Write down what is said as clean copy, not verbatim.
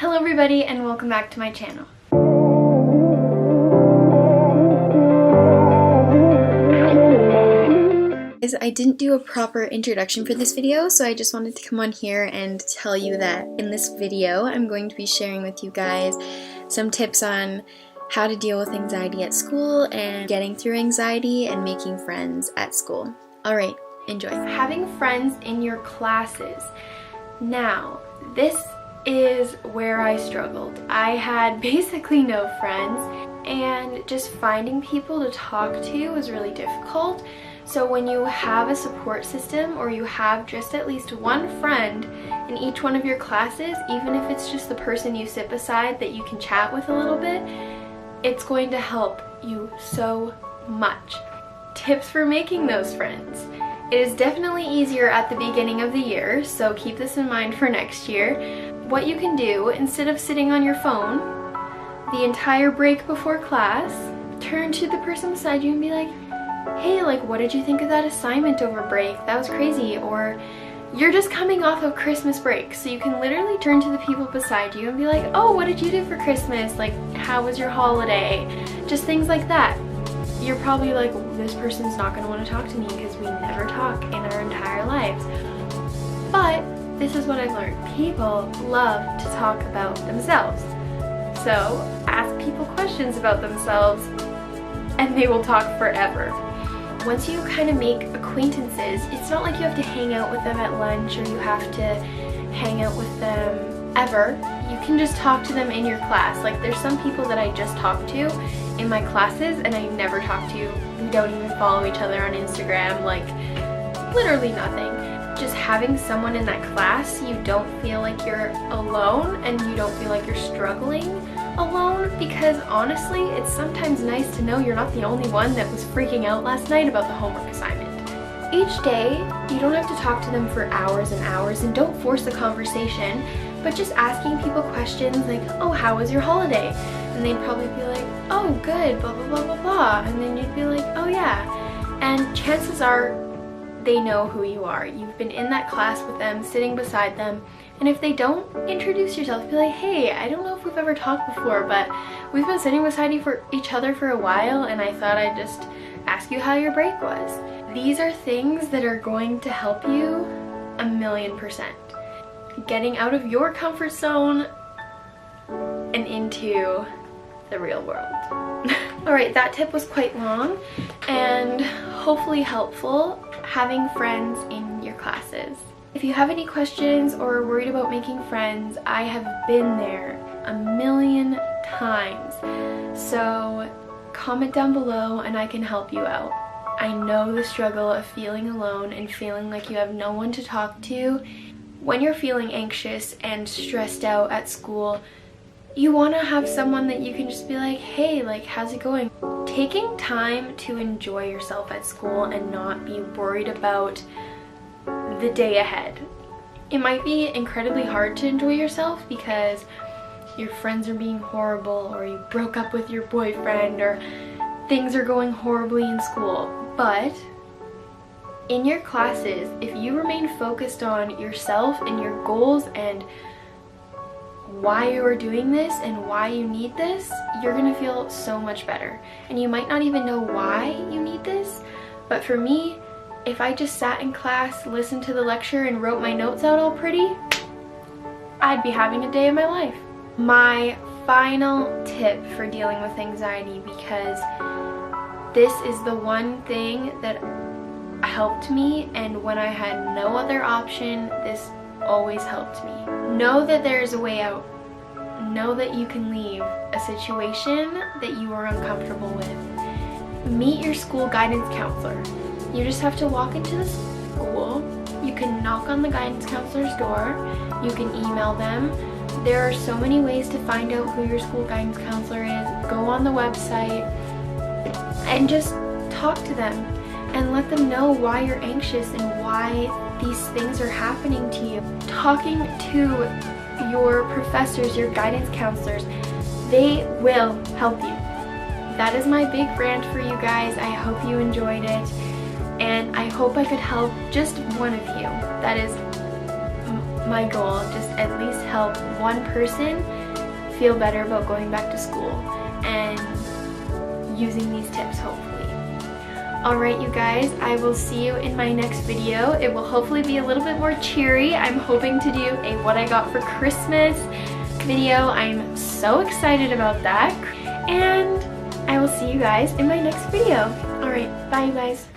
Hello everybody and welcome back to my channel. I didn't do a proper introduction for this video, so I just wanted to come on here and tell you that in this video I'm going to be sharing with you guys some tips on how to deal with anxiety at school and getting through anxiety and making friends at school. Alright, enjoy. Having friends in your classes. Now, this is where I struggled. I had basically no friends, and just finding people to talk to was really difficult. So when you have a support system, or you have just at least one friend in each one of your classes, even if it's just the person you sit beside that you can chat with a little bit, it's going to help you so much. Tips for making those friends. It is definitely easier at the beginning of the year, so keep this in mind for next year. What you can do, instead of sitting on your phone the entire break before class, turn to the person beside you and be like, hey, like, what did you think of that assignment over break? That was crazy. Or you're just coming off of Christmas break, so you can literally turn to the people beside you and be like, oh, what did you do for Christmas? Like, how was your holiday? Just things like that. You're probably like, this person's not going to want to talk to me because we never talk in our entire lives. But this is what I've learned. People love to talk about themselves. So ask people questions about themselves and they will talk forever. Once you kind of make acquaintances, it's not like you have to hang out with them at lunch or you have to hang out with them ever. You can just talk to them in your class. Like, there's some people that I just talk to in my classes and I never talk to. We don't even follow each other on Instagram, like literally nothing. Just having someone in that class, you don't feel like you're alone and you don't feel like you're struggling alone, because honestly, it's sometimes nice to know you're not the only one that was freaking out last night about the homework assignment. Each day, you don't have to talk to them for hours and hours, and don't force the conversation, but just asking people questions like, oh, how was your holiday? And they'd probably be like, oh, good, blah, blah, blah, blah, blah. And then you'd be like, oh, yeah. And chances are they know who you are. You've been in that class with them, sitting beside them. And if they don't, introduce yourself. Be like, hey, I don't know if we've ever talked before, but we've been sitting beside each other for a while, and I thought I'd just ask you how your break was. These are things that are going to help you 1,000,000%. Getting out of your comfort zone and into the real world. Alright, that tip was quite long and hopefully helpful, having friends in your classes. If you have any questions or are worried about making friends, I have been there 1,000,000 times. So comment down below and I can help you out. I know the struggle of feeling alone and feeling like you have no one to talk to. When you're feeling anxious and stressed out at school, you want to have someone that you can just be like, hey, like, how's it going? Taking time to enjoy yourself at school and not be worried about the day ahead. It might be incredibly hard to enjoy yourself because your friends are being horrible, or you broke up with your boyfriend, or things are going horribly in school. But in your classes, if you remain focused on yourself and your goals and why you are doing this and why you need this, you're gonna feel so much better. And you might not even know why you need this, but for me, if I just sat in class, listened to the lecture, and wrote my notes out all pretty, I'd be having a day of my life. My final tip for dealing with anxiety, because this is the one thing that helped me, and when I had no other option, this always helped me. Know that there's a way out. Know that you can leave a situation that you are uncomfortable with. Meet your school guidance counselor. You just have to walk into the school. You can knock on the guidance counselor's door. You can email them. There are so many ways to find out who your school guidance counselor is. Go on the website and just talk to them and let them know why you're anxious and why these things are happening to you. Talking to your professors, your guidance counselors, they will help you. That is my big rant for you guys. I hope you enjoyed it, and I hope I could help just one of you. That is my goal, just at least help one person feel better about going back to school and using these tips, hopefully. Alright, you guys, I will see you in my next video. It will hopefully be a little bit more cheery. I'm hoping to do a what I got for Christmas video. I'm so excited about that. And I will see you guys in my next video. Alright, bye you guys.